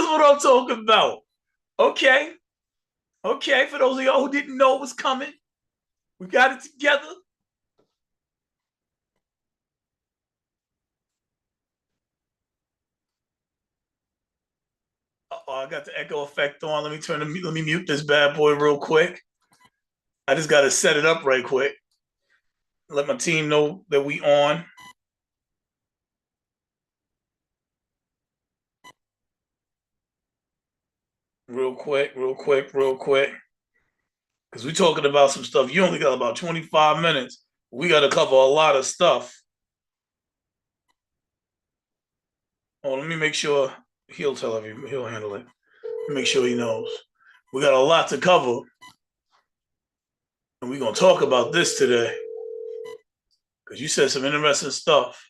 what I'm talking about. Okay. Okay. For those of y'all who didn't know it was coming, we got it together. I got the echo effect on. Let me mute this bad boy real quick. I just got to set it up right quick. Let my team know that we on. Real quick. Because we're talking about some stuff. You only got about 25 minutes. We got to cover a lot of stuff. Oh, let me make sure he'll handle it. Make sure he knows. We got a lot to cover. And we're going to talk about this today. Because you said some interesting stuff.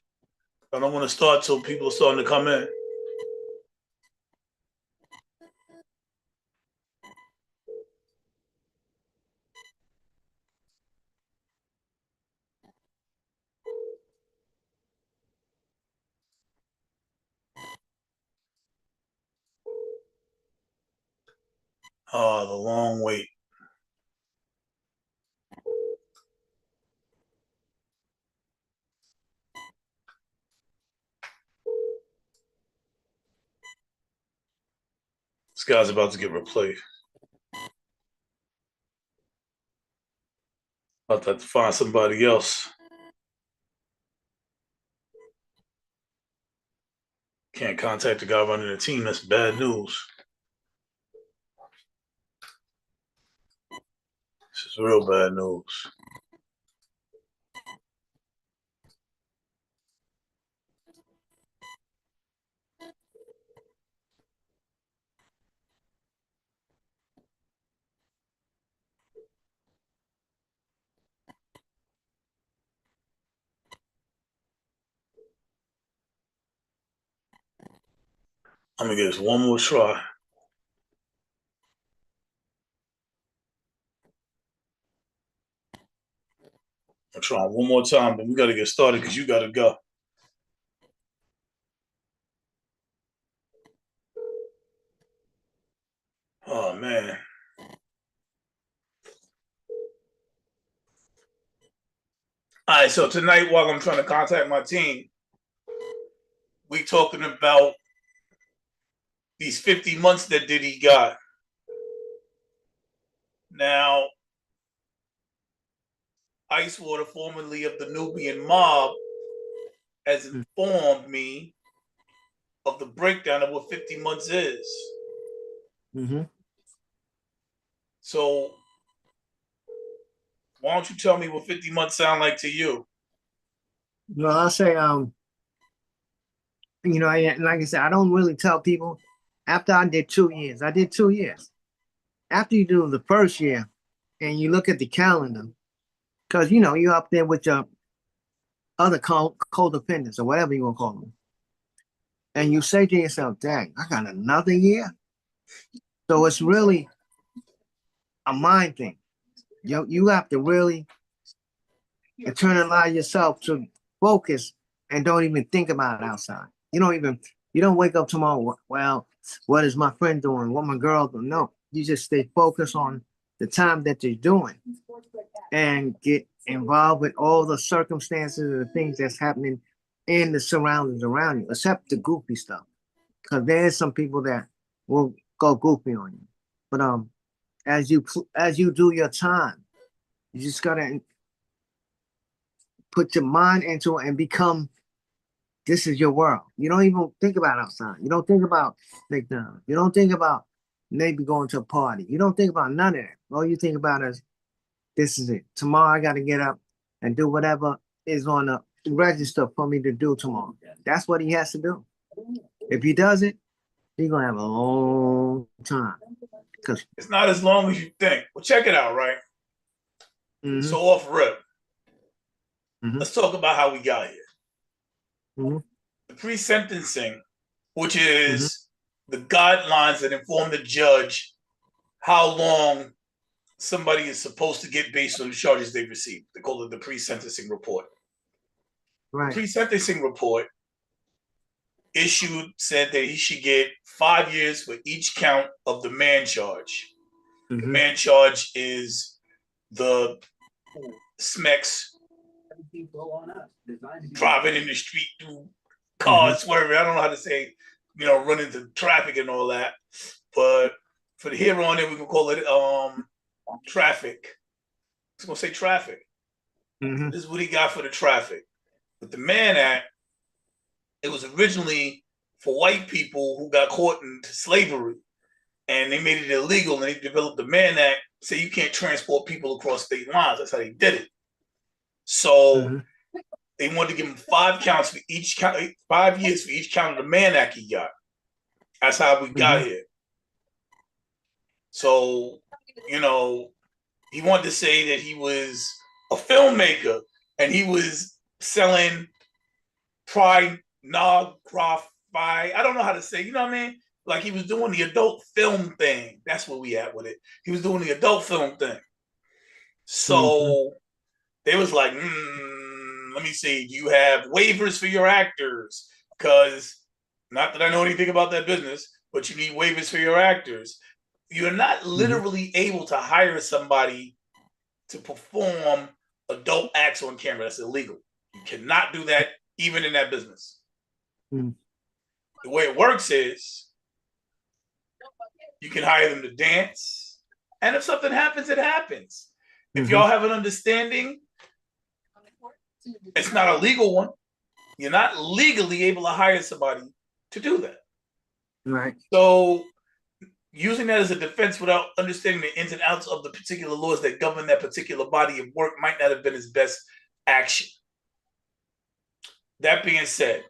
I don't want to start till people are starting to come in. Oh, the long wait. This guy's about to get replaced. About to have to find somebody else. Can't contact the guy running the team. That's bad news. This is real bad news. I'm going to give this one more try. I'm trying one more time, but we got to get started because you got to go. Oh, man. All right, so tonight, while I'm trying to contact my team, we talking about these 50 months that Diddy got. Now, Icewater, formerly of the Nubian Mob, has informed me of the breakdown of what 50 months is. Mm-hmm. So, why don't you tell me what 50 months sound like to you? Well, I'll say, like I said, I don't really tell people. After I did 2 years, After you do the first year, and you look at the calendar, because you're up there with your other co-defendants or whatever you want to call them, and you say to yourself, "Dang, I got another year." So it's really a mind thing. You have to really internalize yourself to focus and don't even think about it outside. You don't wake up tomorrow, well, what is my friend doing? What my girl doing? No, you just stay focused on the time that you're doing and get involved with all the circumstances and the things that's happening in the surroundings around you, except the goofy stuff. Because there's some people that will go goofy on you. But as you do your time, you just gotta put your mind into it and become. This is your world. You don't even think about outside. You don't think about McDonald's. You don't think about maybe going to a party. You don't think about none of that. All you think about is this is it. Tomorrow I got to get up and do whatever is on the register for me to do tomorrow. That's what he has to do. If he does it, he's gonna have a long time. Because it's not as long as you think. Well, check it out, right? Mm-hmm. So off rip. Mm-hmm. Let's talk about how we got here. Mm-hmm. The pre-sentencing, which is the guidelines that inform the judge how long somebody is supposed to get based on the charges they've received. They call it the pre-sentencing report. Right. The pre-sentencing report said that he should get 5 years for each count of the man charge. The man charge is the SMEX driving in the street through cars swerving. I don't know how to say, run into traffic and all that. But for the here on it, we can call it traffic. It's gonna say traffic. This is what he got for the traffic. But the Mann Act, it was originally for white people who got caught into slavery, and they made it illegal, and they developed the Mann Act, so you can't transport people across state lines. That's how they did it. So they wanted to give him 5 counts for each count, 5 years for each count of the Mann Act he got. That's how we got here. So, he wanted to say that he was a filmmaker and he was selling pornography. I don't know how to say, you know what I mean? Like he was doing the adult film thing. That's where we at with it. He was doing the adult film thing. So they was like, let me see, do you have waivers for your actors? Because not that I know anything about that business, but you need waivers for your actors. You're not literally able to hire somebody to perform adult acts on camera. That's illegal. You cannot do that even in that business. The way it works is you can hire them to dance, and if something happens, it happens. If y'all have an understanding, it's not a legal one. You're not legally able to hire somebody to do that. Right. So using that as a defense without understanding the ins and outs of the particular laws that govern that particular body of work might not have been his best action. That being said,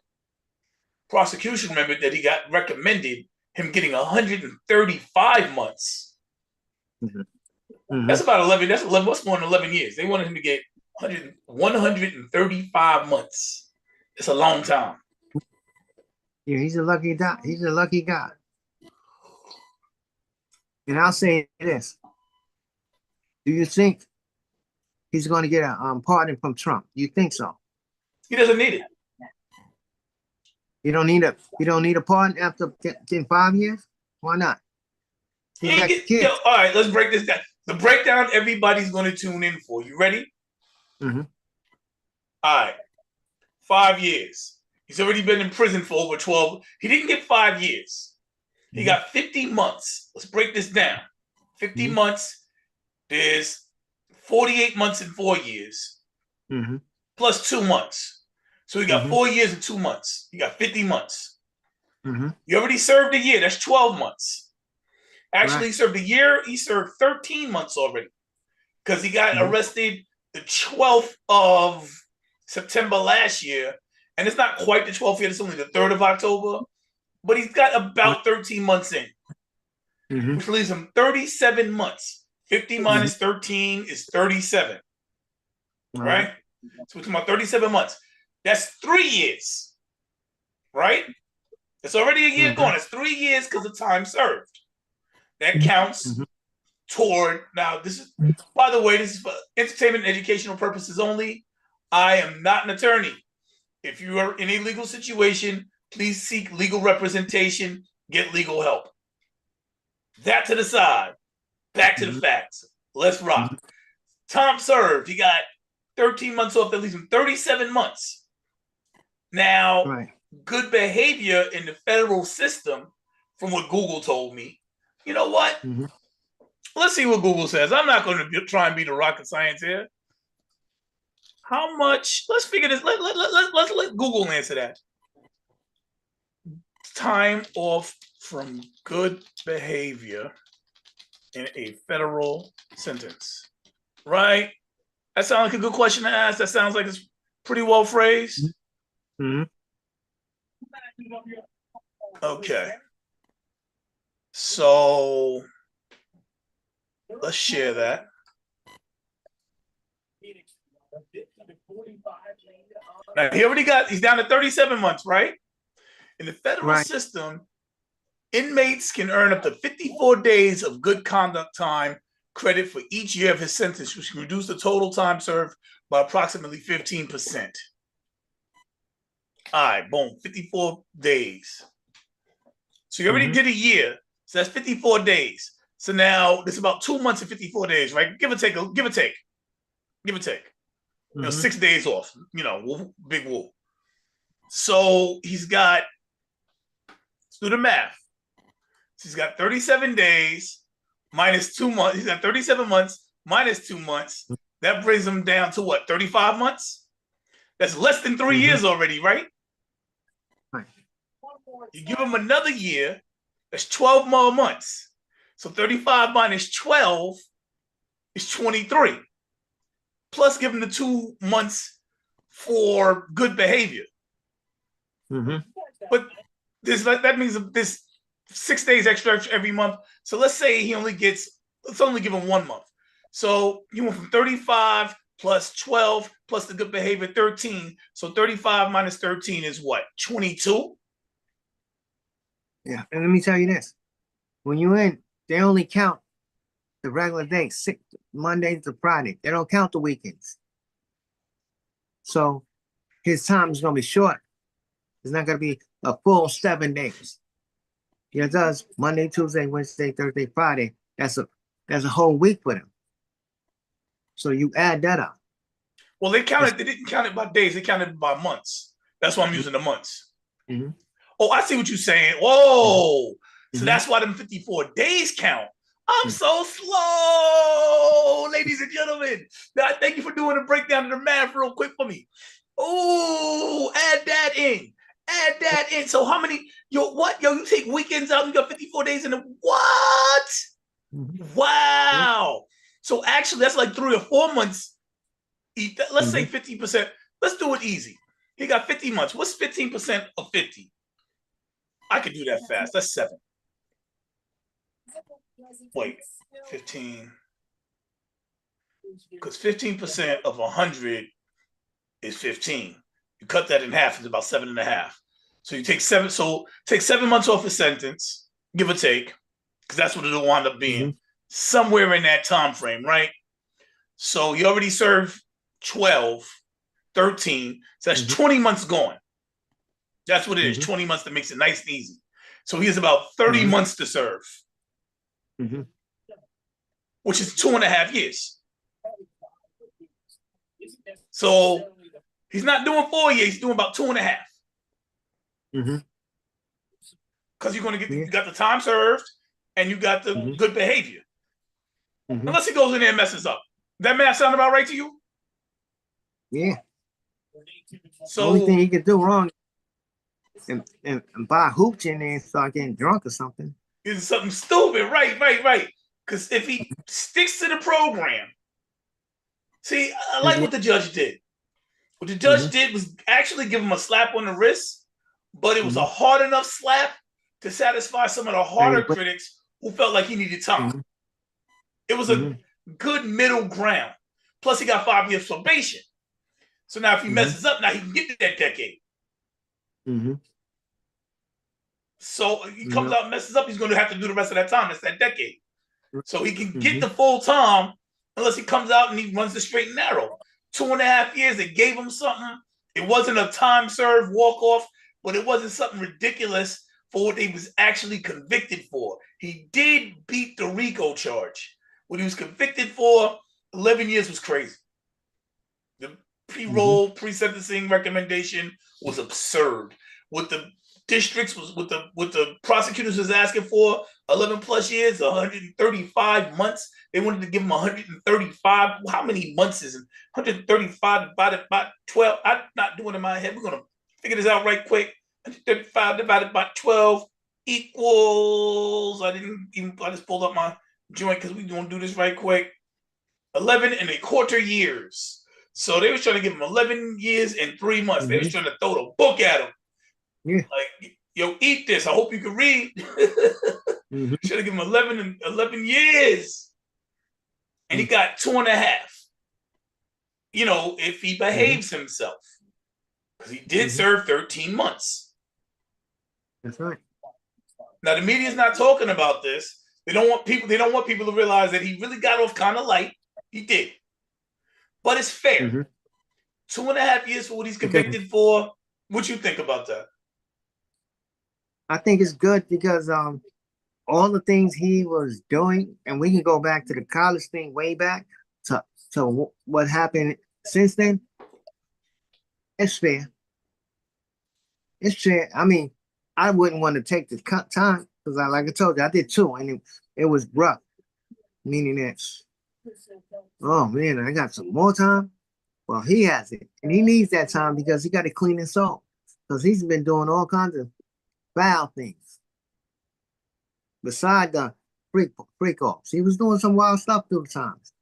prosecution remembered that he got recommended him getting 135 months. That's about 11. That's 11. What's more than 11 years? They wanted him to get 135 months. It's a long time. Yeah, he's a lucky guy. He's a lucky guy. And I'll say this: do you think he's going to get a pardon from Trump? Do you think so? He doesn't need it. You don't need a pardon after getting 5 years? Why not? All right, let's break this down. The breakdown everybody's going to tune in for. You ready? All right. 5 years. He's already been in prison for over 12. He didn't get 5 years. He got 50 months. Let's break this down. 50 months. There's 48 months and 4 years. Plus 2 months. So he got 4 years and 2 months. He got 50 months. You already served a year. That's 12 months. Actually, he served a year. He served 13 months already. Because he got arrested the 12th of September last year. And it's not quite the 12th yet. It's only the 3rd of October. But he's got about 13 months in. Which leaves him 37 months. 50 minus 13 is 37. Right? So we're talking about 37 months. That's 3 years. Right? It's already a year gone. It's 3 years because of time served. That counts toward, now this is, by the way, this is for entertainment and educational purposes only. I am not an attorney. If you are in a legal situation, please seek legal representation, get legal help. That to the side. Back to the facts. Let's rock. Time served. He got 13 months off. That leaves him 37 months. Now, good behavior in the federal system, from what Google told me, you know what? Let's see what Google says. I'm not going to try and be the rocket science here. How much? Let's figure this. Let's let Google answer that. Time off from good behavior in a federal sentence. Right? That sounds like a good question to ask. That sounds like it's pretty well phrased. Okay. So let's share that. Now he's down to 37 months, right? In the federal system, inmates can earn up to 54 days of good conduct time credit for each year of his sentence, which can reduce the total time served by approximately 15%. All right, boom, 54 days. So you already did a year. So that's 54 days. So now it's about 2 months and 54 days, right? Give or take. You know, 6 days off. You know, big whoop. So he's got, let's do the math. So he's got 37 days minus 2 months. He's got 37 months minus 2 months. That brings him down to what, 35 months? That's less than 3 years already, right? You give him another year, that's 12 more months. So 35 minus 12 is 23. Plus give him the 2 months for good behavior. But that means this 6 days extra every month. So let's say let's only give him 1 month. So you went from 35 plus 12 plus the good behavior, 13. So 35 minus 13 is what, 22? Yeah, and let me tell you this. When you're in, they only count the regular days, Monday to Friday. They don't count the weekends. So his time is going to be short. It's not going to be a full 7 days. It does Monday, Tuesday, Wednesday, Thursday, Friday. That's a whole week for them. So you add that up. Well, they didn't count it by days. They counted it by months. That's why I'm using the months. Oh, I see what you're saying. Whoa. So that's why them 54 days count. I'm so slow, ladies and gentlemen. Now, thank you for doing a breakdown of the math real quick for me. Oh, add that in. So how many, you take weekends out, you got 54 days in the, what? Wow. So actually, that's like 3 or 4 months. Let's say 50%. Let's do it easy. He got 50 months. What's 15% of 50? I could do that fast. That's 7. Wait, 15. Because 15% of 100 is 15. You cut that in half, it's about 7.5. So you take 7. So take 7 months off a sentence, give or take, because that's what it'll wind up being. Somewhere in that time frame, right? So you already served 12, 13. So that's 20 months gone. That's what it is. 20 months that makes it nice and easy. So he has about 30 months to serve, which is 2.5 years. So he's not doing 4 years. He's doing about 2.5. Because you're going to you got the time served and you got the good behavior. Unless he goes in there and messes up. That math sound about right to you? Yeah. So the only thing he could do wrong and buy hooch in there and start getting drunk or something. Is something stupid. Right. Because if he sticks to the program, see, I like what the judge did. What the judge did was actually give him a slap on the wrist, but it was a hard enough slap to satisfy some of the harder critics who felt like he needed time. It was a good middle ground. Plus, he got 5 years probation. So now if he messes up, now he can get to that decade. So he comes out and messes up, he's going to have to do the rest of that time. That's that decade. So he can get the full time unless he comes out and he runs the straight and narrow. 2.5 years, they gave him something. It wasn't a time served walk-off, but it wasn't something ridiculous for what he was actually convicted for. He did beat the RICO charge. What he was convicted for, 11 years was crazy. The pre-roll, pre-sentencing recommendation was absurd. What the districts was, what the prosecutors was asking for, 11 plus years, 135 months. They wanted to give him 135. How many months is it? 135 divided by 12. I'm not doing it in my head. We're going to figure this out right quick. 135 divided by 12 equals, I just pulled up my joint because we're going to do this right quick. 11.25 years. So they was trying to give him 11 years and 3 months. They was trying to throw the book at him. Like, yo, eat this. I hope you can read. Should have given him 11 years. And he got 2.5. You know, if he behaves himself. Because he did serve 13 months. That's right. Now the media's not talking about this. They don't want people to realize that he really got off kind of light. He did. But it's fair. 2.5 years for what he's convicted for. What you think about that? I think it's good because all the things he was doing, and we can go back to the college thing way back to what happened since then. It's fair. It's fair. I mean, I wouldn't want to take the time because like I told you, I did 2, and it was rough. Meaning that, oh man, I got some more time. Well, he has it, and he needs that time because he got to clean his soul because he's been doing all kinds of foul things beside the freak offs. He was doing some wild stuff through the times,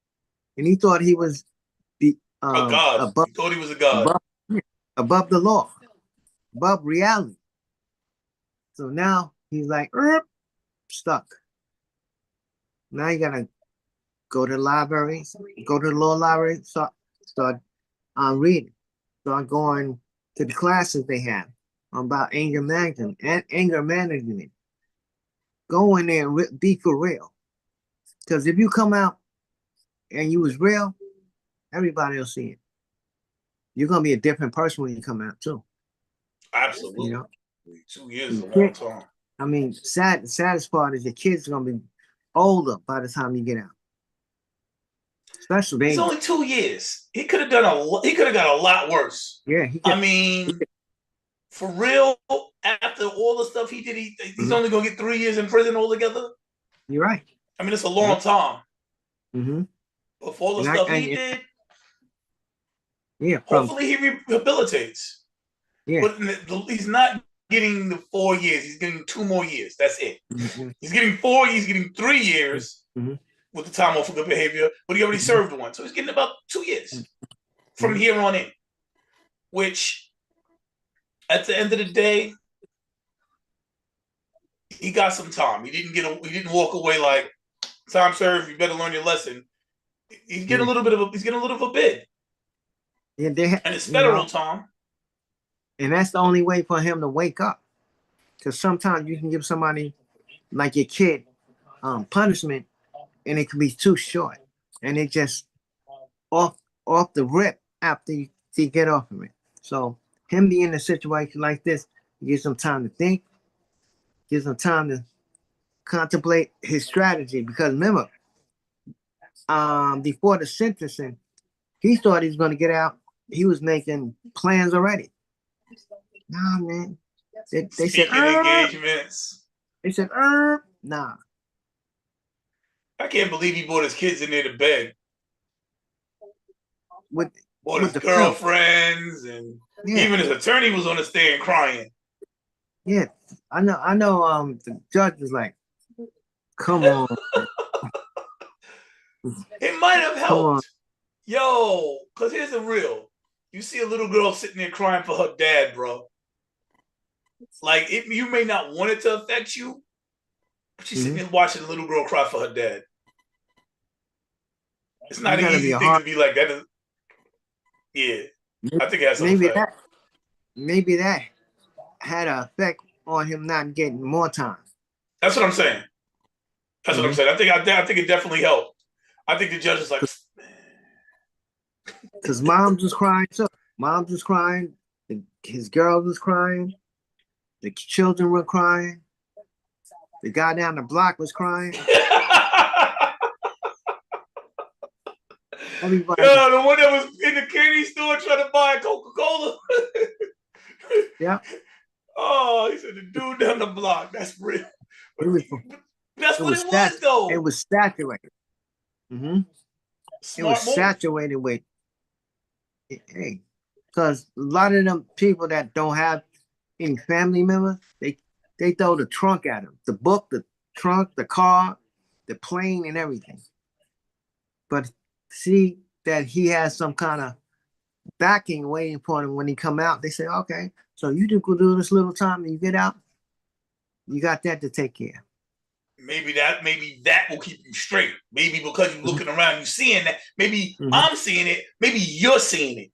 and he thought he was the A god. above, He thought he was a god. above the law, above reality. So now he's like, stuck. Now you gotta go to the library, go to the law library, start reading, start going to the classes they have about anger management and anger management. Go in there and be for real. Because if you come out and you was real, everybody will see it. You're gonna be a different person when you come out too. Absolutely. You know? 2 years is a long time. I mean, the saddest part is your kids are gonna be older by the time you get out. Special baby. It's only 2 years. He could have done he could have got a lot worse. Yeah. I mean, for real, after all the stuff he did, he's only gonna get 3 years in prison altogether. You're right. I mean, it's a long time. Mm-hmm. But for all the stuff he did, yeah. Hopefully he rehabilitates. Yeah. But he's not getting the 4 years. He's getting 2 more years. That's it. Mm-hmm. He's getting 4. He's getting 3 years with the time off for good behavior, but he already served 1, so he's getting about 2 years from here on in. Which, at the end of the day, he got some time. He didn't walk away like time served. You better learn your lesson. He's getting a little bit of a bid. Yeah, and it's federal time. And that's the only way for him to wake up. Because sometimes you can give somebody, like your kid, punishment, and it can be too short. And it just off the rip after you get off of it. So him being in a situation like this gives him time to think, gives him time to contemplate his strategy. Because remember, before the sentencing, he thought he was going to get out. He was making plans already. Nah, man. They said engagements. They said, nah. I can't believe he brought his kids in there to bed. With his girlfriends, and even his attorney was on the stand crying. Yeah, I know. The judge was like, "Come on." It might have helped, yo. Because here's the real: you see a little girl sitting there crying for her dad, bro. Like you may not want it to affect you, but she's sitting there watching a little girl cry for her dad. It's not an easy thing to be like that. Yeah, I think it has some effect. Maybe that had an effect on him not getting more time. That's what I'm saying. That's what I'm saying. I think it definitely helped. I think the judge is like, because moms was crying too. Moms was crying. His girl was crying. The children were crying. The guy down the block was crying. Everybody. Yeah, the one that was in the candy store trying to buy a Coca-Cola. Yeah. Oh, he said the dude down the block. That's real. That's what it was, though. It was saturated. It was saturated with, hey, because a lot of them people that don't have any family members, they throw the trunk at them. The book, the trunk, the car, the plane, and everything. But see that he has some kind of backing waiting for him when he come out. They say, okay, so you do this little time and you get out, you got that to take care of. Maybe that will keep you straight. Maybe because you're looking around, you're seeing that. Maybe I'm seeing it. Maybe you're seeing it.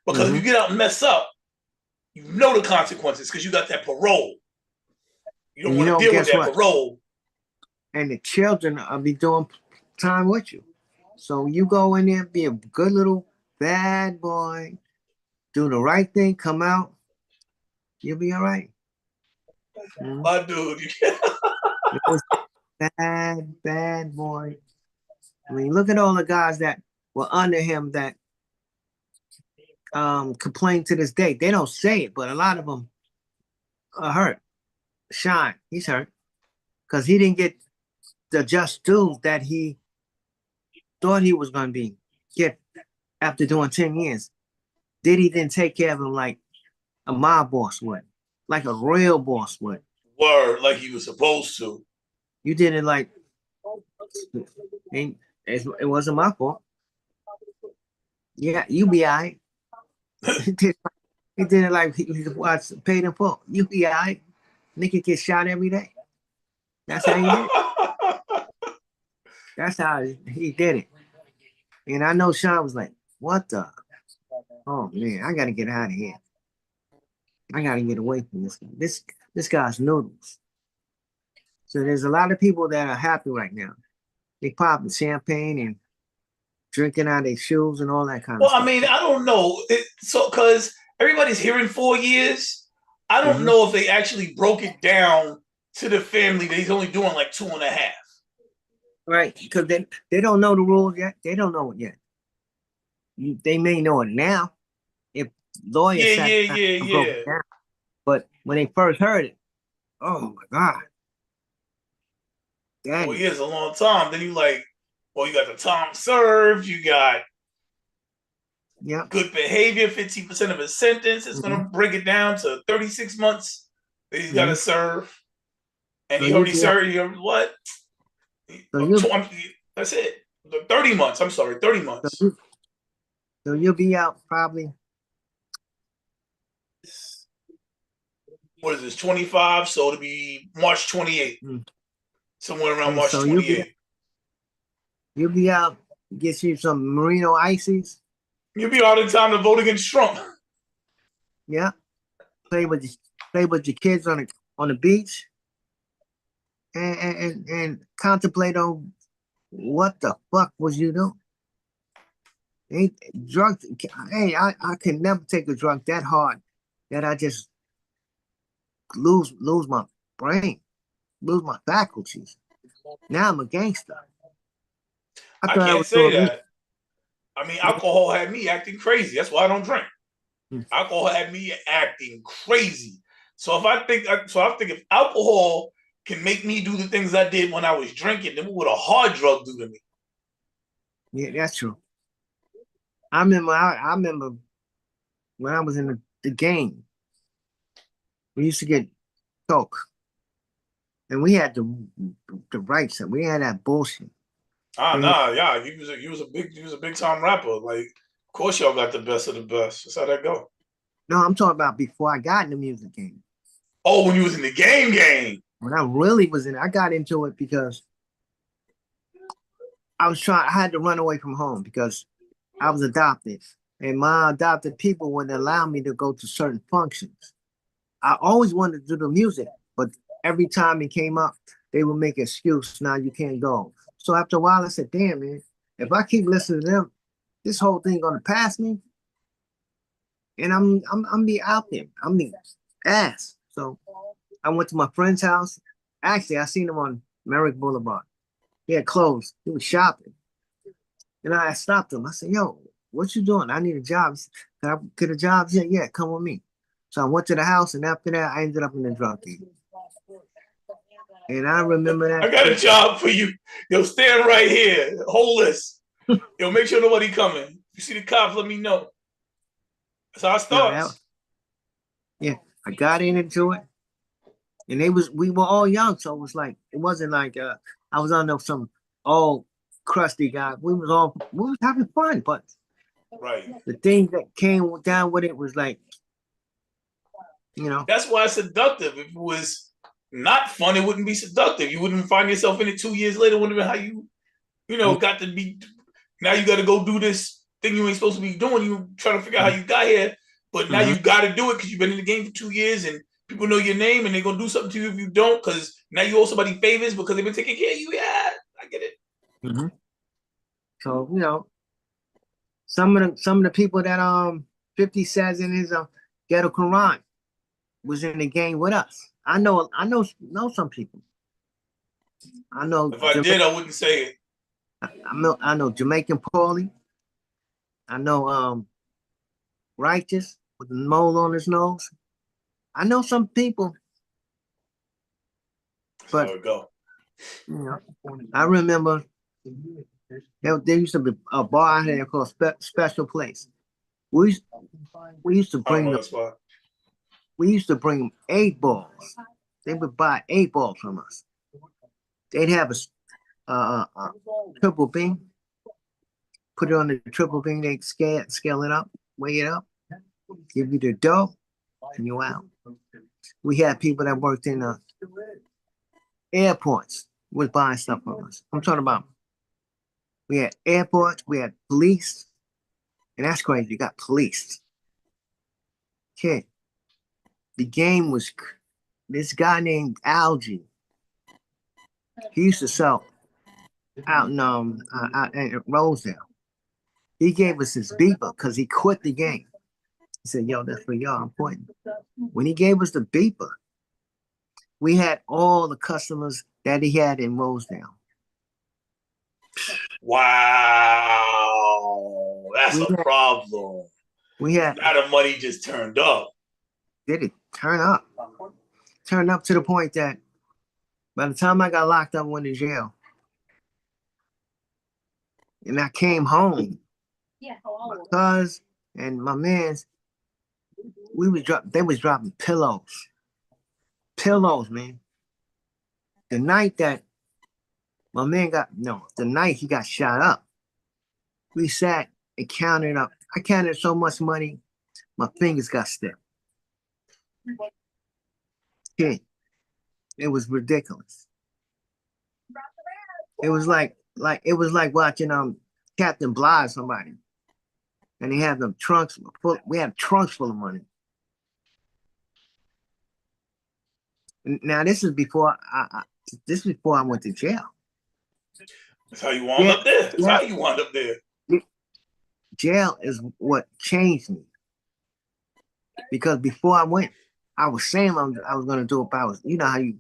Because if you get out and mess up, you know the consequences because you got that parole. You don't want to deal with that parole. And the children will be doing time with you. So you go in there, be a good little bad boy, do the right thing, come out, You'll be all right. My dude. It was bad boy. I mean, look at all the guys that were under him that complain to this day. They don't say it, but a lot of them are hurt. Shine, he's hurt because he didn't get the just dues that he thought he was going to get after doing 10 years. Diddy didn't take care of him like a mob boss would, like a real boss would. Word, like he was supposed to. You did it like, it wasn't my fault. Yeah, you be all right. He did it like he was paid in full. You be all right. Nigga get shot every day. That's how he did it. That's how he did it. And I know Sean was like, what the? Oh man, I gotta get out of here. I gotta get away from this guy. This guy's noodles. So there's a lot of people that are happy right now. They popping champagne and drinking out their shoes and all that kind of stuff. Well, I mean, I don't know. So, because everybody's hearing 4 years, I don't know if they actually broke it down to the family that he's only doing like 2.5. Right, because they don't know the rules yet. They don't know it yet. They may know it now if lawyers broke it down. But when they first heard it, oh my God. Daddy. 4 years, a long time. Then you like, well, you got the time served, you got good behavior, 15% of his sentence. It's going to break it down to 36 months that he's got to serve. And he already served, what? That's it. 30 months. I'm sorry, 30 months. So you'll be out probably. What is this, 25? So it'll be March 28th. Somewhere around March 28th. You'll be out, get you some Merino ices. You'll be out in time to vote against Trump. Yeah. Play with your kids on the beach. And contemplate on what the fuck was you doing? Drugs. Hey, I can never take a drug that hard that I just lose my brain, lose my faculties. Now I'm a gangster. I can't say that. I mean, alcohol had me acting crazy. That's why I don't drink. Alcohol had me acting crazy. So I think if alcohol can make me do the things I did when I was drinking, then what would a hard drug do to me? Yeah, that's true. I remember when I was in the game, we used to get coke, and we had the rights, and we had that bullshit. Yeah, he was a big time rapper. Like, of course, y'all got the best of the best. That's how that go. No, I'm talking about before I got in the music game. Oh, when you was in the game. When I really was in it, I got into it because I had to run away from home because I was adopted. And my adopted people wouldn't allow me to go to certain functions. I always wanted to do the music, but every time it came up, they would make an excuse, now you can't go. So after a while, I said, damn, man, if I keep listening to them, this whole thing gonna pass me. And I'm be out there. I'm the ass. So I went to my friend's house. Actually, I seen him on Merrick Boulevard. He had clothes. He was shopping. And I stopped him. I said, yo, what you doing? I need a job. He said, can I get a job? He said, yeah, come with me. So I went to the house, and after that, I ended up in the drug game. And I remember that. I got a job for you. Yo, stand right here. Hold this. Yo, make sure nobody coming. If you see the cops, let me know. That's how it starts. Yeah, I got into it. And we were all young, so it wasn't like I was under some old crusty guy. We was having fun, but the thing that came down with it was like, That's why it's seductive. If it was not fun, it wouldn't be seductive. You wouldn't find yourself in it 2 years later, wondering how you got to be. Now you got to go do this thing you ain't supposed to be doing. You trying to figure out how you got here, but now you got to do it because you've been in the game for 2 years and people know your name and they're gonna do something to you if you don't, because now you owe somebody favors because they've been taking care of you. Yeah, I get it. So some of the people that 50 says in his Ghetto Quran, was in the game with us. I know some people. I know. If I did, I wouldn't say it. I know Jamaican Paulie. I know Righteous with the mole on his nose. I know some people. But you know, I remember there used to be a bar out here called Special Place. We used to bring them. We used to bring them 8 balls. They would buy 8 balls from us. They'd have a triple beam. Put it on the triple beam. They'd scale it up, weigh it up, give you the dough, and you out. We had people that worked in airports was buying stuff from us. I'm talking about we had airports, we had police, and that's crazy. You got police. Okay. The game was this guy named Algie. He used to sell out in Rosedale. He gave us his beeper because he quit the game. He said, yo, that's for y'all. I'm pointing. When he gave us the beeper, we had all the customers that he had in Rosedale. Wow. That's a problem. We had now the money just turned up. Did it turn up? Turned up to the point that by the time I got locked up, I went to jail. And I came home. My cuz and my mans, they was dropping pillows. Pillows, man. The night that my man the night he got shot up, we sat and counted up. I counted so much money, my fingers got stiff. Okay. It was ridiculous. It was like watching Captain Bligh somebody. And they had them trunks full. We had trunks full of money. Now this is before I went to jail. That's how you wound up there. That's how you wound up there. Jail is what changed me. Because before I went, I was saying I was going to do it, but I was, you know how you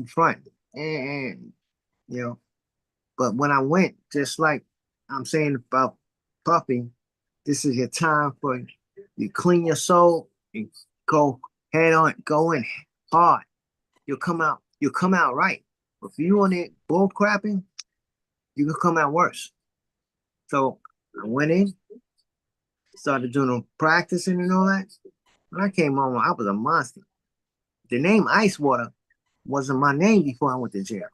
front and you know. But when I went, just like I'm saying about Puffy, this is your time for you clean your soul and go head on, go in hard. You'll come out right. If you on it bull crapping, you can come out worse. So I went in, started doing practicing and all that. When I came home, I was a monster. The name Ice Water wasn't my name before I went to jail.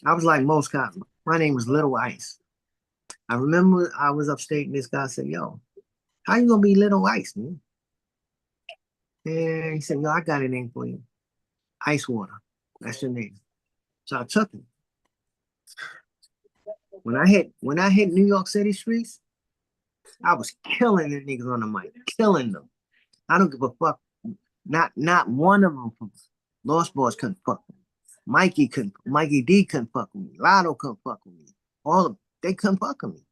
I was like most cops. My name was Little Ice. I remember I was upstate and this guy said, yo, how you gonna be Little Ice, man? And he said, yo, I got a name for you. Ice Water. That's your name. So I took it. When I hit New York City streets, I was killing the niggas on the mic, killing them. I don't give a fuck. Not one of them from Lost Boys couldn't fuck with me. Mikey D couldn't fuck with me. Lotto couldn't fuck with me. All of them, they couldn't fuck with me.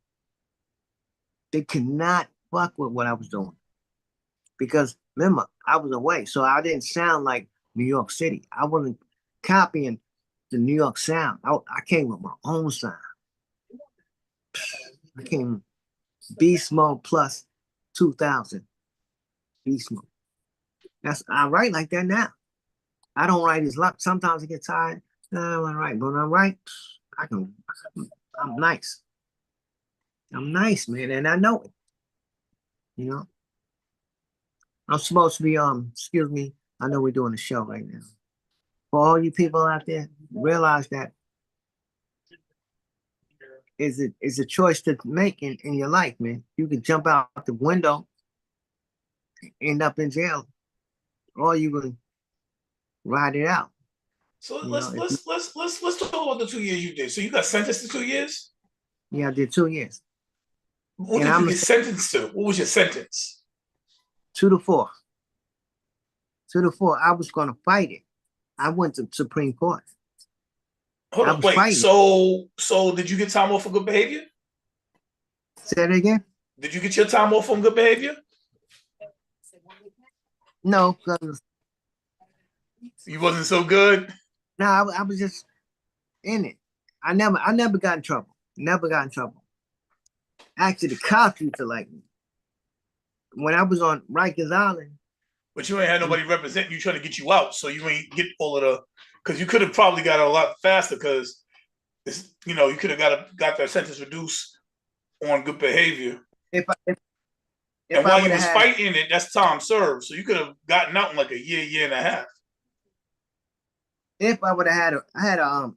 They could not fuck with what I was doing. Because remember, I was away, so I didn't sound like New York City. I wasn't copying the New York sound. I came with my own sound. I came Beast Mode plus 2000. Beast Mode. I write like that now. I don't write as luck. Sometimes I get tired. I don't want to write, but when I write, I'm nice. I'm nice, man, and I know it. You know, I'm supposed to be excuse me. I know we're doing a show right now. For all you people out there, realize that is a choice to make in your life, man. You can jump out the window, end up in jail, or you can ride it out. So let's talk about the 2 years you did. So you got sentenced to 2 years? Yeah, I did 2 years. What did you get sentenced to? What was your sentence? 2 to 4. 2 to 4. I was gonna fight it. I went to Supreme Court. Hold on, wait. Fighting. So did you get time off for good behavior? Say that again. Did you get your time off from good behavior? No, because you wasn't so good. no, I was just in it. I never got in trouble. Never got in trouble. Actually, the cops used to like me. When I was on Rikers Island. But you ain't had nobody represent you trying to get you out, so you ain't get all of the. Because you could have probably got a lot faster. Because you could have got that sentence reduced on good behavior. If and while you was fighting it, that's time served. So you could have gotten out in like a year and a half. If I would have had a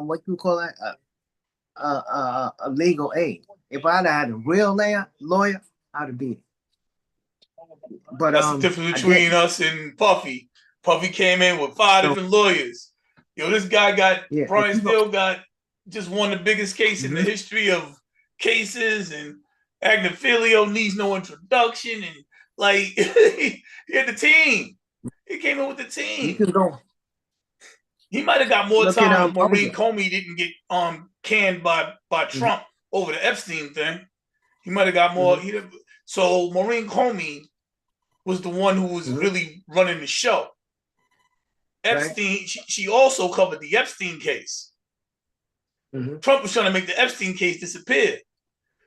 what you call that, a legal aid. If I'd had a real lawyer, I'd have beat it. But that's the difference between us and Puffy. Puffy came in with 5 different lawyers. This guy Brian Steele got just won the biggest case in the history of cases, and Agnifilio needs no introduction, and like he had the team. He came in with the team. You can go. He might have got more time if Maureen Comey didn't get canned by Trump over the Epstein thing. He might have got more. So Maureen Comey was the one who was really running the show. Epstein, she also covered the Epstein case. Trump was trying to make the Epstein case disappear.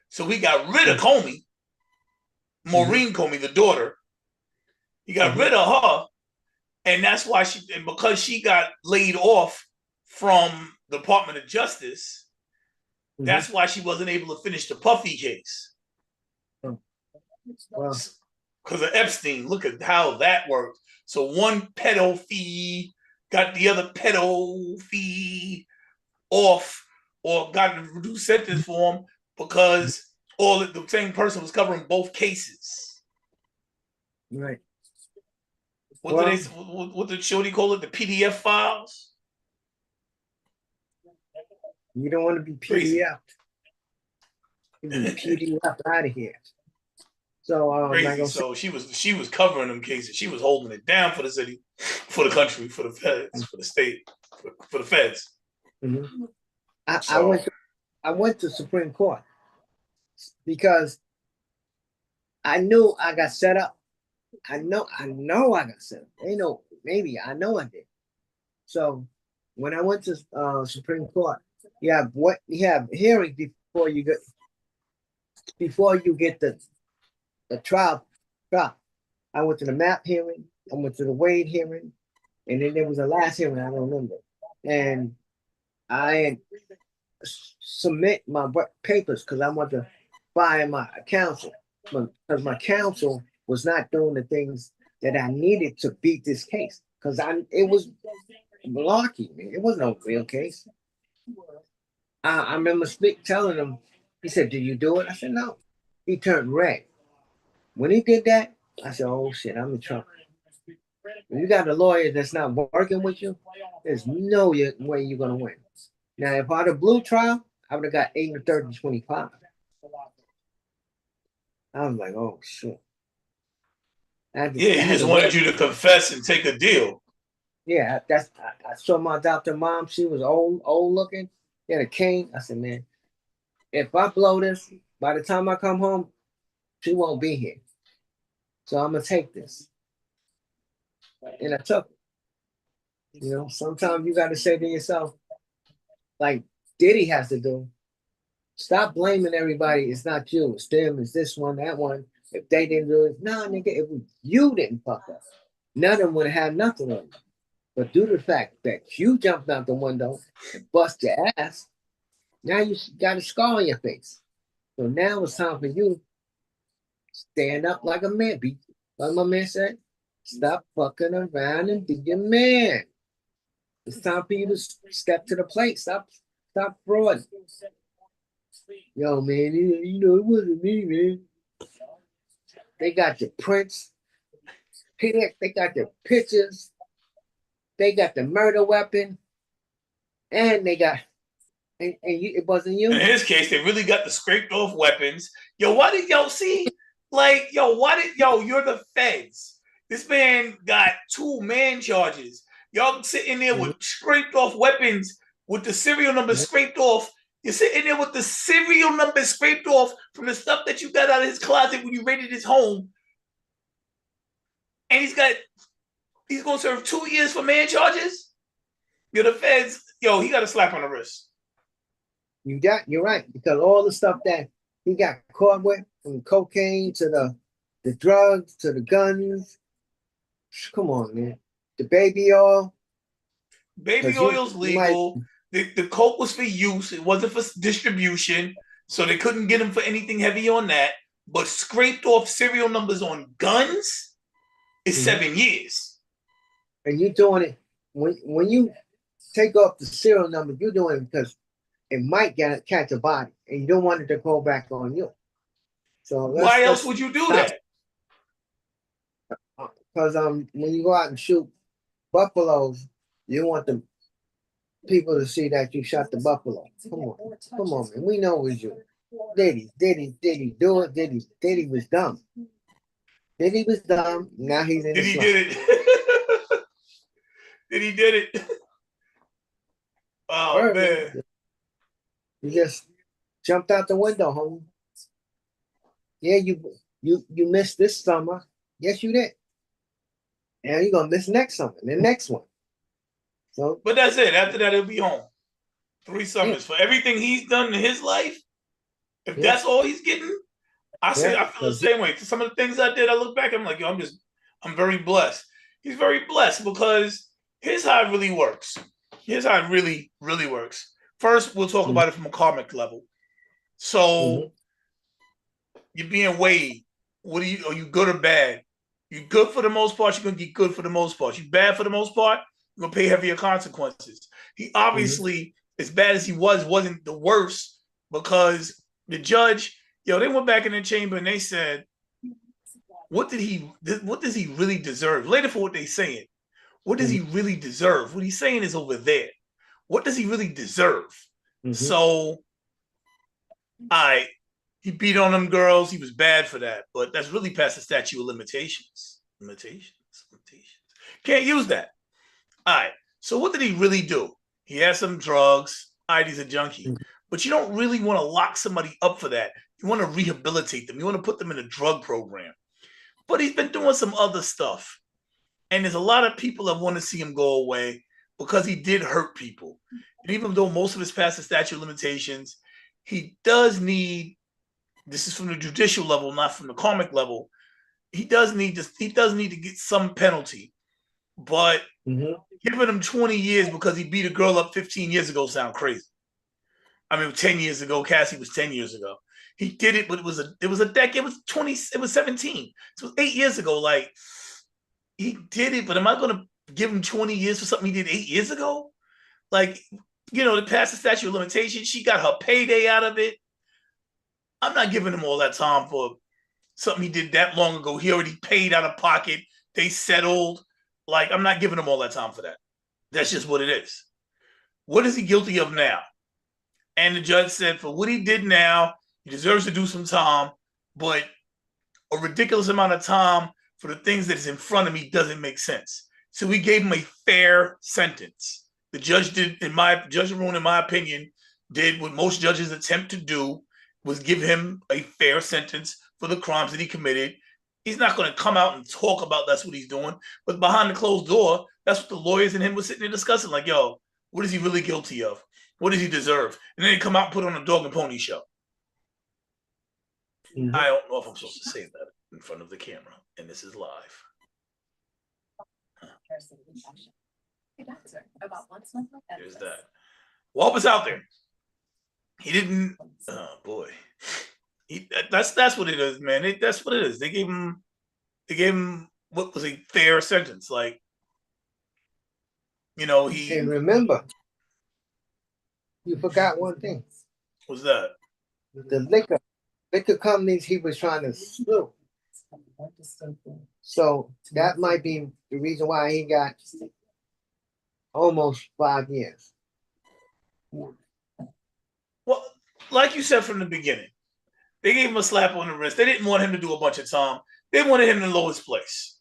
So he got rid of Comey, Maureen Comey, the daughter. He got rid of her. And that's why because she got laid off from the Department of Justice, that's why she wasn't able to finish the Puffy case. Because of Epstein. Look at how that worked. So one pedo fee got the other pedo fee off, or got a reduced sentence for him because the same person was covering both cases. Right. What did Shorty call it? The PDF files? You don't want to be PDF. You be PDF out of here. So, crazy. So she was covering them cases. She was holding it down for the city, for the country, for the feds, for the state, for the feds. I went to Supreme Court because I knew I got set up. I know I got set up. Maybe I know I did. So when I went to Supreme Court, you have hearings before you get the trial. I went to the MAP hearing, I went to the Wade hearing, and then there was a last hearing, I don't remember. And I submit my papers because I want to fire my counsel, because my counsel was not doing the things that I needed to beat this case, because it was malarkey, man. It wasn't no real case. I remember telling him, he said, "Did you do it?" I said, "No." He turned red. When he did that, I said, "Oh shit, I'm in trouble." When you got a lawyer that's not working with you, there's no way you're gonna win. Now, if I'd have blue trial, I would have got 8 and 30, 25. I was like, "Oh shit." He just wanted you to confess and take a deal. Yeah, I saw my adopted mom. She was old looking. She had a cane. I said, "Man, if I blow this, by the time I come home, she won't be here. So I'm gonna take this." And I took it. Sometimes you got to say to yourself, like Diddy has to do, stop blaming everybody. It's not you. It's them. It's this one, that one. If they didn't do it, no, nigga, if you didn't fuck up, none of them would have had nothing on you. But due to the fact that you jumped out the window and bust your ass, now you got a scar on your face. So now it's time for you to stand up like a man. Be like my man said, stop fucking around and be your man. It's time for you to step to the plate. Stop fraud. Yo, man, it wasn't me, man. They got your prints. They got your pictures. They got the murder weapon. And they got, it wasn't you. In his case, they really got the scraped off weapons. You're the feds. This man got 2 man charges. Y'all sitting there with scraped off weapons with the serial number scraped off. You're sitting there with the serial number scraped off from the stuff that you got out of his closet when you raided his home. and he's going to serve 2 years for man charges. Yo, the feds, he got a slap on the wrist. You're right, because all the stuff that he got caught with, from cocaine to the drugs to the guns. Come on, man. The baby oil. Baby oil's legal. The coke was for use. It wasn't for distribution. So they couldn't get him for anything heavy on that. But scraped off serial numbers on guns is 7 years. And you're doing it when you take off the serial number, you're doing it because it might catch a body, and you don't want it to go back on you. So why else would you do that? Because when you go out and shoot buffaloes, you want the people to see that you shot the buffalo. Come on, man. We know it was you. Diddy, do it. Diddy was dumb. Diddy was dumb. Now he's in the slum. Did it. Diddy did it. Oh, man. You just jumped out the window, homie. Yeah, you missed this summer. Yes, you did. And you're gonna miss next summer, the next one. So, but that's it. After that, he'll be home. 3 summers for everything he's done in his life. If that's all he's getting, I feel the same way. Some of the things I did, I look back, I'm like, I'm very blessed. He's very blessed because here's how it really works. Here's how it really, really works. First, we'll talk about it from a karmic level. So you're being weighed. Are you good or bad? You good for the most part, you're gonna get good for the most part. You bad for the most part, you're gonna pay heavier consequences. He obviously, as bad as he wasn't the worst, because the judge, they went back in the chamber and they said, what does he really deserve? Later for what they're saying. What does he really deserve? What he's saying is over there. What does he really deserve? So, he beat on them girls. He was bad for that, but that's really past the statute of limitations. Limitations. Can't use that. All right. So what did he really do? He had some drugs. All right, he's a junkie. But you don't really want to lock somebody up for that. You want to rehabilitate them. You want to put them in a drug program. But he's been doing some other stuff. And there's a lot of people that want to see him go away because he did hurt people. And even though most of his past the statute of limitations, he does need, this is from the judicial level, not from the karmic level, he does need to get some penalty. But giving him 20 years because he beat a girl up 15 years ago sound crazy. I mean, 10 years ago, Cassie was 10 years ago. He did it, but it was a decade. It was 17. So it was 8 years ago. Like, he did it, but am I going to give him 20 years for something he did 8 years ago? Like, to pass the statute of limitations, she got her payday out of it. I'm not giving him all that time for something he did that long ago. He already paid out of pocket. They settled. Like, I'm not giving him all that time for that. That's just what it is. What is he guilty of now? And the judge said for what he did now, he deserves to do some time, but a ridiculous amount of time for the things that is in front of me doesn't make sense. So we gave him a fair sentence. The judge did, in my opinion, did what most judges attempt to do, was give him a fair sentence for the crimes that he committed. He's not going to come out and talk about that's what he's doing, but behind the closed door, that's what the lawyers and him were sitting there discussing. Like, yo, what is he really guilty of? What does he deserve? And then they come out and put on a dog and pony show. I don't know if I'm supposed to say that in front of the camera, and this is live. There's that. What was out there? He didn't. Oh boy, that's what it is, man. That's what it is. They gave him what was a fair sentence. Like, he. And remember, you forgot one thing. What's that? The liquor companies he was trying to sue. So that might be the reason why he got almost 5 years. Well, like you said from the beginning, they gave him a slap on the wrist. They didn't want him to do a bunch of time. They wanted him in the lowest place.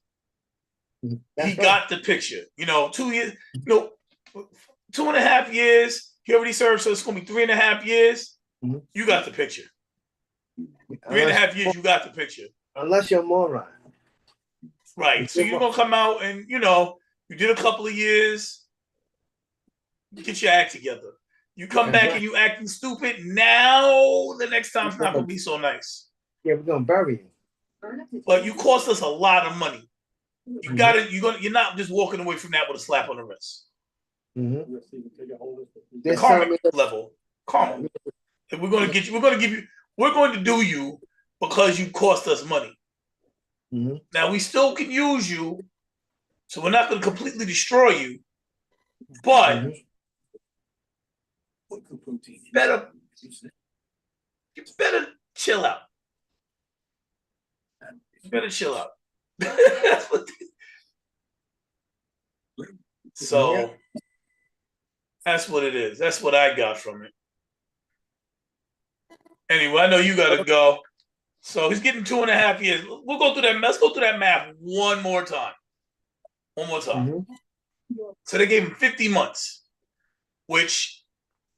He got the picture. 2 years, 2.5 years. He already served, so it's going to be 3.5 years. You got the picture. 3.5 years, you got the picture. Unless you're a moron. Right. So you're gonna come out and you did a couple of years, get your act together. You come back and you acting stupid. Now the next time's not gonna be so nice. Yeah, we're gonna bury you. But you cost us a lot of money. You gotta, you're not just walking away from that with a slap on the wrist. The karmic level, karma. And we're going to do you because you cost us money. Now we still can use you, so we're not going to completely destroy you, but you better chill out. You better chill out. So that's what it is. That's what I got from it. Anyway, I know you got to go. So he's getting 2.5 years. We'll go through that. Let's go through that math one more time. So they gave him 50 months, which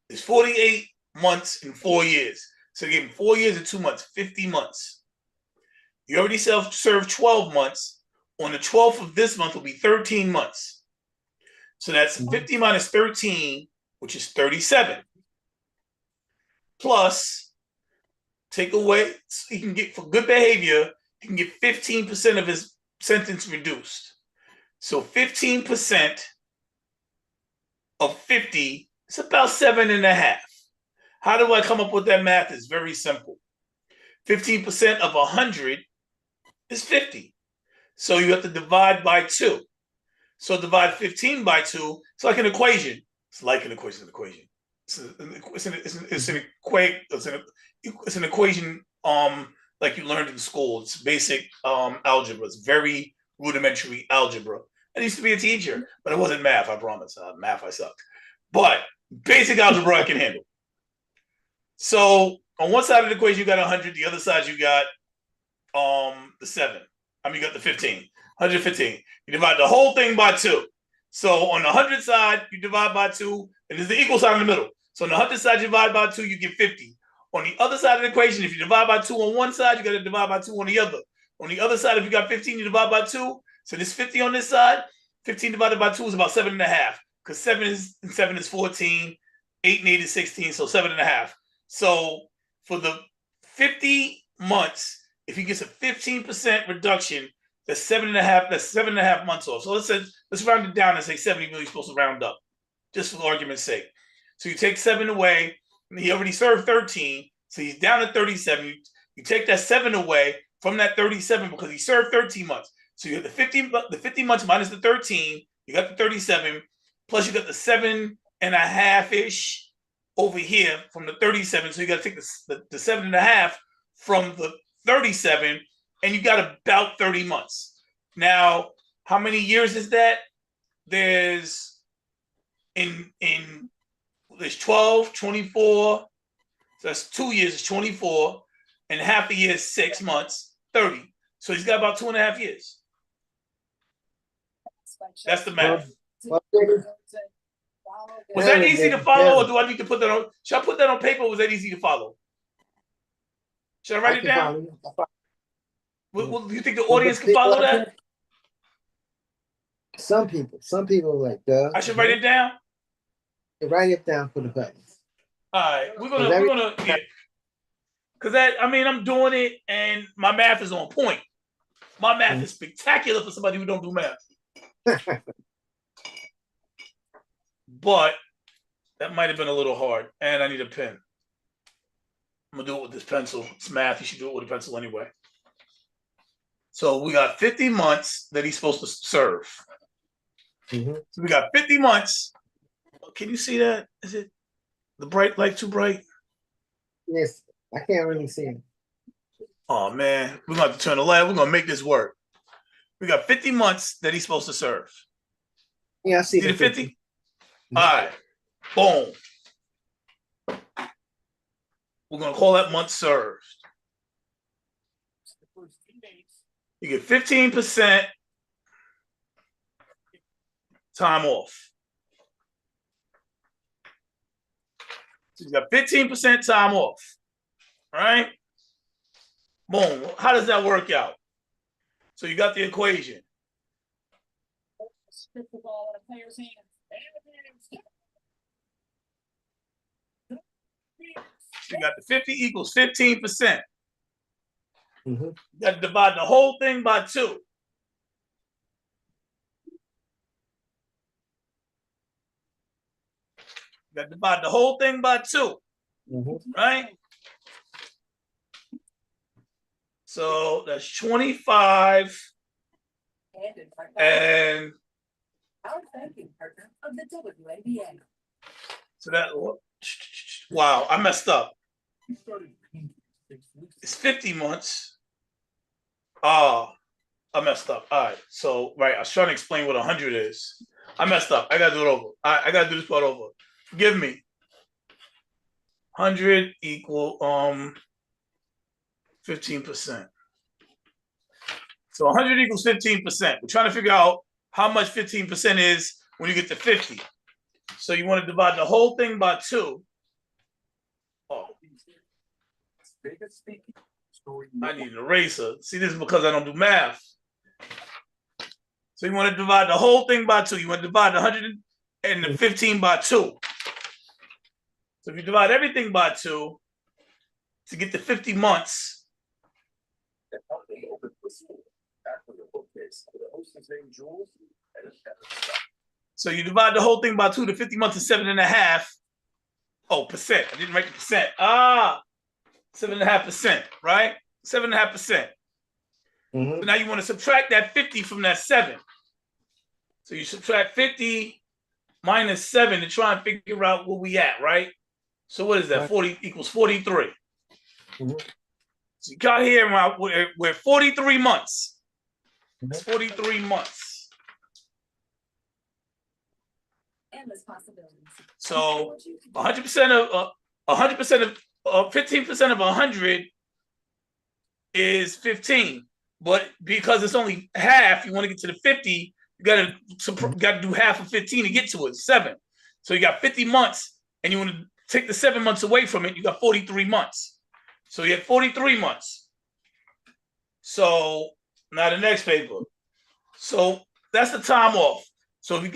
is 48 months and 4 years. So they gave him 4 years and 2 months, 50 months. You already served 12 months. On the 12th of this month will be 13 months. So that's 50 minus 13, which is 37. Plus, take away, he can get, for good behavior, he can get 15% of his sentence reduced. So 15% of 50 is about 7.5. How do I come up with that math? It's very simple. 15% of 100 is 50. So you have to divide by 2. So divide 15 by 2. It's like an equation. It's like an equation. It's an equation like you learned in school. It's basic algebra. It's very rudimentary algebra. I used to be a teacher, but it wasn't math, I promise. Math, I sucked. But basic algebra I can handle. So on one side of the equation, you got 100. The other side, you got the 7. You got the 15. 115. You divide the whole thing by 2. So on the 100 side, you divide by 2, and there's the equal sign in the middle. So on the 100 side, you divide by 2, you get 50. On the other side of the equation, if you divide by 2 on one side, you got to divide by 2 on the other. On the other side, if you got 15, you divide by 2. So there's 50 on this side. 15 divided by 2 is about 7.5. Because 7 is 14. 8 and 8 is 16. So 7.5. So for the 50 months, if he gets a 15% reduction, that's 7.5. That's 7.5 months off. So let's round it down and say 70 million. You're supposed to round up, just for argument's sake. So you take 7 away. He already served 13, so he's down to 37. You take that 7 away from that 37 because he served 13 months. So you have the 50 months minus the 13. You got the 37, plus you got the 7.5-ish over here from the 37. So you got to take the 7.5 from the 37, and you got about 30 months. Now, how many years is that? There's 12, 24. So that's 2 years, it's 24. And half a year is 6 months, 30. So he's got about 2.5 years. That's the math. Was that easy to follow, or do I need to put that on? Should I put that on paper, or was that easy to follow? Should I write it down? Do you think the audience can follow that? Some people like that. I should write it down? Write it down for the buttons. All right, we're gonna yeah. Because I'm doing it, and my math is on point. My math is spectacular for somebody who don't do math. But that might have been a little hard, and I need a pen. I'm gonna do it with this pencil. It's math. You should do it with a pencil anyway. So we got 50 months that he's supposed to serve. So we got 50 months. Can you see that? Is it the bright light too bright? Yes, I can't really see it. Oh man, we're gonna have to turn the light. We're gonna make this work. We got 50 months that he's supposed to serve. Yeah, I see the 50. All right, boom. We're gonna call that month served. You get 15% time off. So you got 15% time off. All right? Boom. How does that work out? So you got the equation. the ball in a player's hands. You got the 50 equals 15%. Mm-hmm. You got to divide the whole thing by 2. You got to divide the whole thing by 2. Mm-hmm. Right? So that's 25 and Our banking partner of the WNBA. so that, wow, I messed up. It's 50 months. I messed up. All right. So, right, I was trying to explain what 100 is. I messed up. I got to do it over. I got to do this part over. Forgive me. 100 equal 15%. So 100 equals 15%. We're trying to figure out how much 15% is when you get to 50. So you want to divide the whole thing by 2. Oh. I need an eraser. See, this is because I don't do math. So you want to divide the whole thing by 2. You want to divide the 115 by 2. So if you divide everything by 2 to get to 50 months, so you divide the whole thing by 2 to 50 months is 7.5. Oh, percent. I didn't write the percent. 7.5%, right? 7.5%. Mm-hmm. So now you want to subtract that 50 from that 7. So you subtract 50 minus 7 to try and figure out where we at, right? So what is that? 40 equals 43. Mm-hmm. So you got here, we're 43 months. It's 43 months. Endless possibilities. So 100% of 15% of 100 is 15. But because it's only half, you want to get to the 50, you got to do half of 15 to get to it, 7. So you got 50 months, and you want to take the 7 months away from it, you got 43 months. So you have 43 months. So now the next paper. So that's the time off. So if he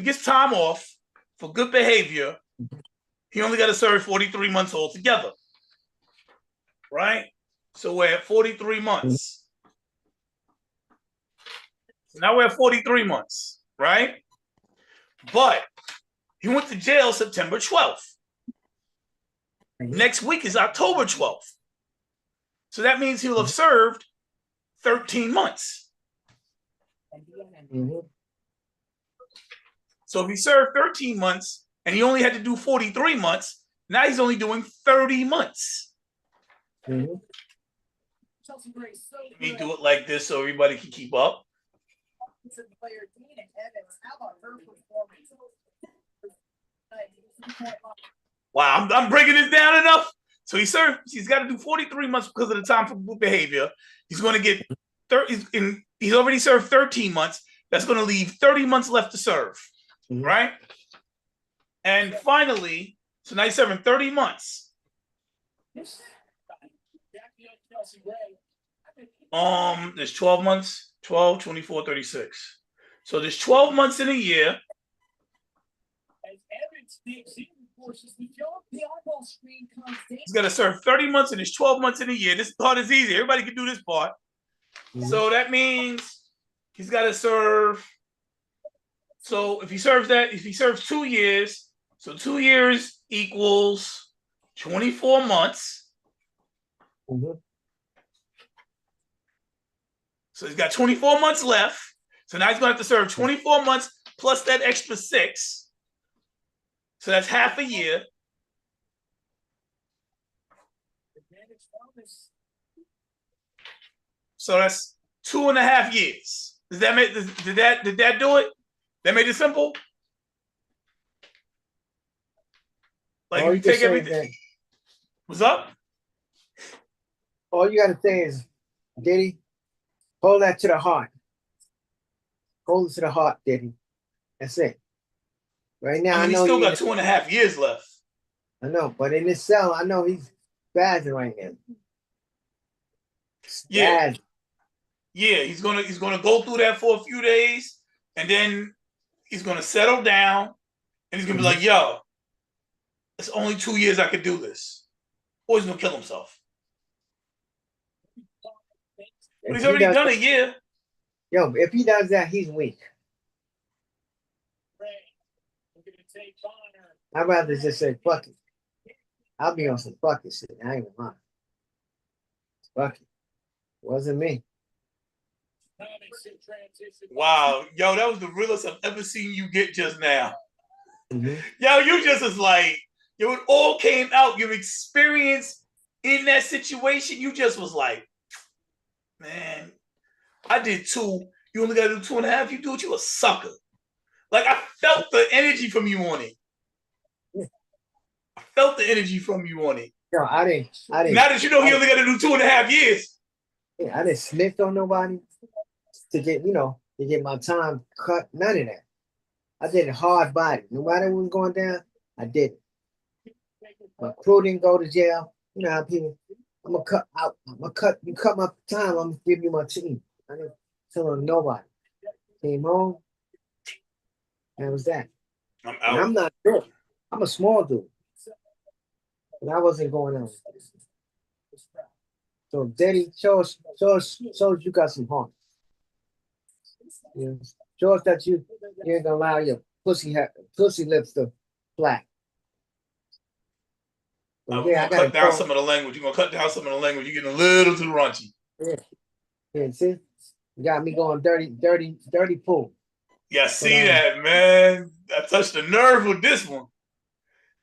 gets time off for good behavior, he only got to serve 43 months altogether. Right? So we're at 43 months. So now we're at 43 months, right? But he went to jail September 12th. Next week is October 12th. So that means he'll have served 13 months. Mm-hmm. So if he served 13 months and he only had to do 43 months, now he's only doing 30 months. Mm-hmm. Let me do it like this so everybody can keep up. Wow, I'm breaking this down enough. So he's got to do 43 months because of the time for good behavior. He's going to get he's already served 13 months. That's going to leave 30 months left to serve, right? And finally, so now he's serving 30 months. There's 12 months, 12, 24, 36. So there's 12 months in a year. He's got to serve 30 months and there's 12 months in a year. This part is easy. Everybody can do this part. So that means he's got to serve. So if he serves 2 years, so 2 years equals 24 months. So he's got 24 months left. So now he's going to have to serve 24 months plus that extra 6. So that's half a year. So that's 2.5 years. Did that do it? That made it simple? Like you take everything. What's up? All you got to say is, Diddy, hold that to the heart. Hold it to the heart, Diddy. That's it. Right now, I know he's still got 2.5 years left. I know, but in this cell, I know he's spazzing right now. Yeah, he's gonna go through that for a few days. and then he's gonna settle down, and he's gonna be like, "Yo, it's only 2 years I could do this," or he's gonna kill himself. But he's already done a year. Yo, if he does that, he's weak. I'd rather just say fuck it. I'll be on some fucking shit. I ain't gonna lie. Fuck it. Wasn't me. Wow, yo, that was the realest I've ever seen you get just now. Mm-hmm. Yo, you just was like, yo, it all came out. Your experience in that situation, you just was like, man, I did 2. You only got to do 2.5. You do it, you a sucker. Like, I felt the energy from you on it. I felt the energy from you on it. No, I didn't. Now that you know he only got to do 2.5 years. Yeah, I didn't snitch on nobody to get, to get my time cut. None of that. I did it hard body. No matter what was going down, I did it. My crew didn't go to jail. You know how people, I'm gonna cut out. You cut my time, I'm gonna give you my team. I didn't tell them nobody. Came home. That was that. I'm out. And I'm not good. I'm a small dude. And I wasn't going on. So Diddy shows you got some heart. Shows that you ain't gonna allow your pussy lips to flap. I'm gonna cut down some of the language. You're gonna cut down some of the language. You're getting a little too raunchy. Yeah, see? You got me going dirty pool. Yeah, see that, man. I touched the nerve with this one.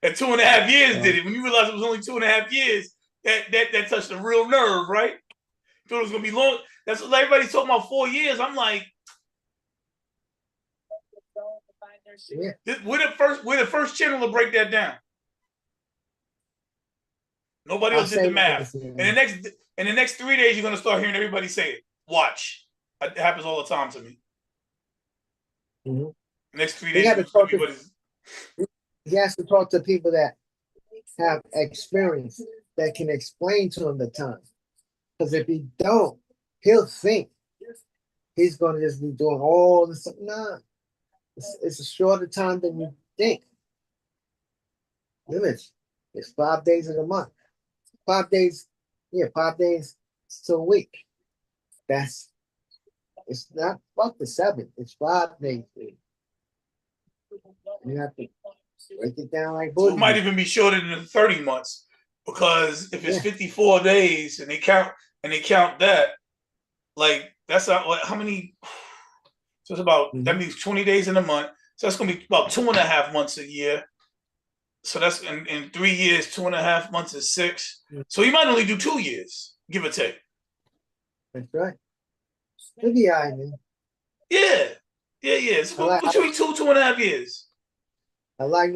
That 2.5 years did it. When you realized it was only 2.5 years, that touched the real nerve, right? Thought it was gonna be long. That's what everybody's talking about 4 years. I'm like, we're the first channel to break that down. Nobody else did the math. In the next 3 days, you're gonna start hearing everybody say it. Watch. It happens all the time to me. Mm-hmm. The next 3 days, he has to talk to people that have experience that can explain to him the time. Because if he don't, he'll think he's going to just be doing all this. Nah, it's a shorter time than you think. Limits. It's 5 days in a month. 5 days, 5 days to a week. It's not fuck the 7. It's 5 days. You have to break it down like so it might even be shorter than 30 months because if it's 54 days and they count that, like that's not what how many. So it's about that means 20 days in a month. So that's gonna be about 2.5 months a year. So that's in 3 years, 2.5 months is 6. So you might only do 2 years, give or take. That's right. It'll be all right, man. Yeah. It's between 2.5 years. I like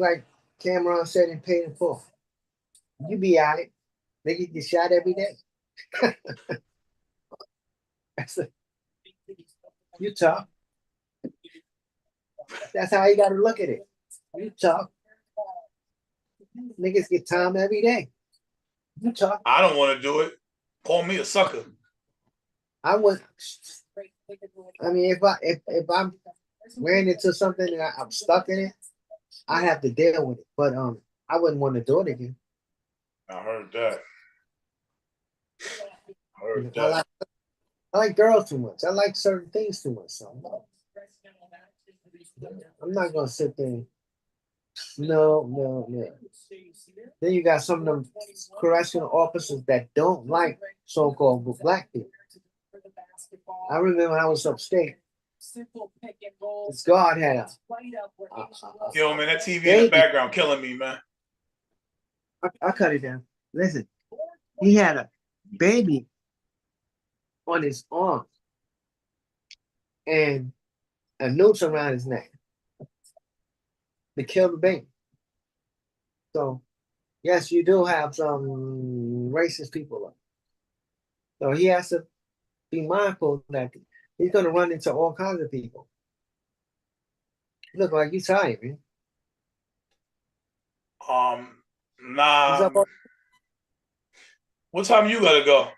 Cameron said in Paid in Full. You be all right. They get shot every day. You talk. That's how you got to look at it. You talk. Niggas get time every day. You talk. I don't want to do it. Call me a sucker. I mean, if I'm ran into something and I'm stuck in it, I have to deal with it. But I wouldn't want to do it again. I heard that. I like girls too much. I like certain things too much. So I'm not gonna sit there. No. Then you got some of them correctional officers that don't like so-called black people. I remember when I was upstate. This guard had yo, man, that TV in the background killing me, man. I cut it down. Listen, he had a baby on his arm and a noose around his neck to kill the baby. So, yes, you do have some racist people. So he has to be mindful that he's going to run into all kinds of people. You look like you tired, man. Nah. What time you gotta go?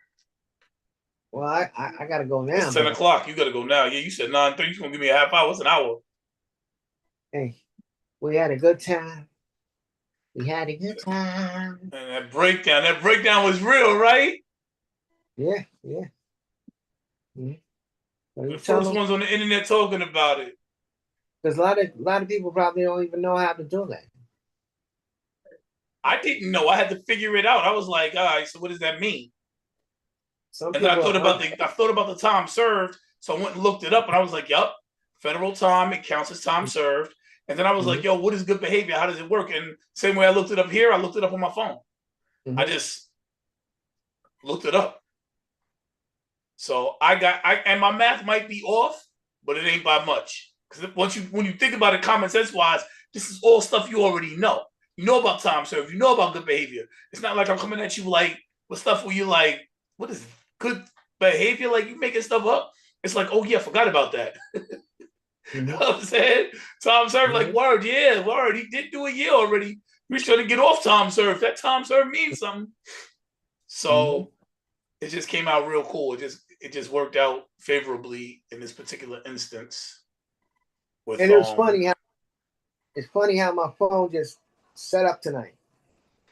Well, I gotta go now. It's 10 o'clock. You gotta go now. Yeah, you said 9:30. You gonna give me a half hour? It's an hour. Hey, we had a good time. We had a good time. And that breakdown was real, right? Yeah, yeah. The first ones on the internet talking about it. Because a lot of people probably don't even know how to do that. I didn't know. I had to figure it out. I was like, all right, so what does that mean? Some And then people I thought about the time served. So I went and looked it up and I was like, yup, federal time, it counts as time served. And then I was like, yo, what is good behavior? How does it work? And same way I looked it up here, I looked it up on my phone. I just looked it up. So and my math might be off, but it ain't by much. Because when you think about it common sense wise, this is all stuff you already know. You know about time served. You know about good behavior. It's not like I'm coming at you like with stuff where you're like, what is good behavior? Like you making stuff up. It's like, oh yeah, forgot about that. You know what I'm saying? Time served, like word, yeah, word. He did do a year already. We're trying to get off time served. That time served means something. So it just came out real cool. It just worked out favorably in this particular instance. And it's funny how my phone just set up tonight,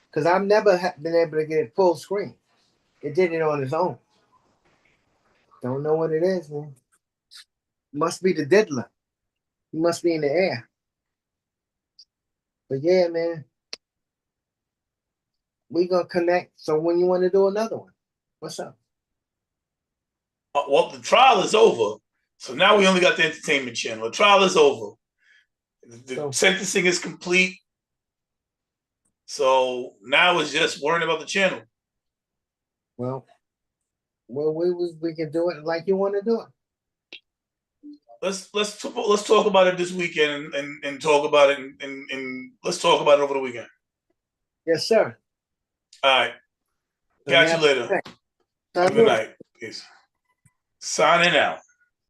because I've never been able to get it full screen. It did it on its own. Don't know what it is, man. Must be the diddler. He must be in the air. But yeah, man, we gonna connect. So when you want to do another one, what's up? Well, the trial is over. So now we only got the entertainment channel. The trial is over. The sentencing is complete. So now it's just worrying about the channel. Well, we can do it like you want to do it. Let's talk about it this weekend and talk about it and let's talk about it over the weekend. Yes, sir. All right. Catch you later. Have a good night. Peace. Signing out.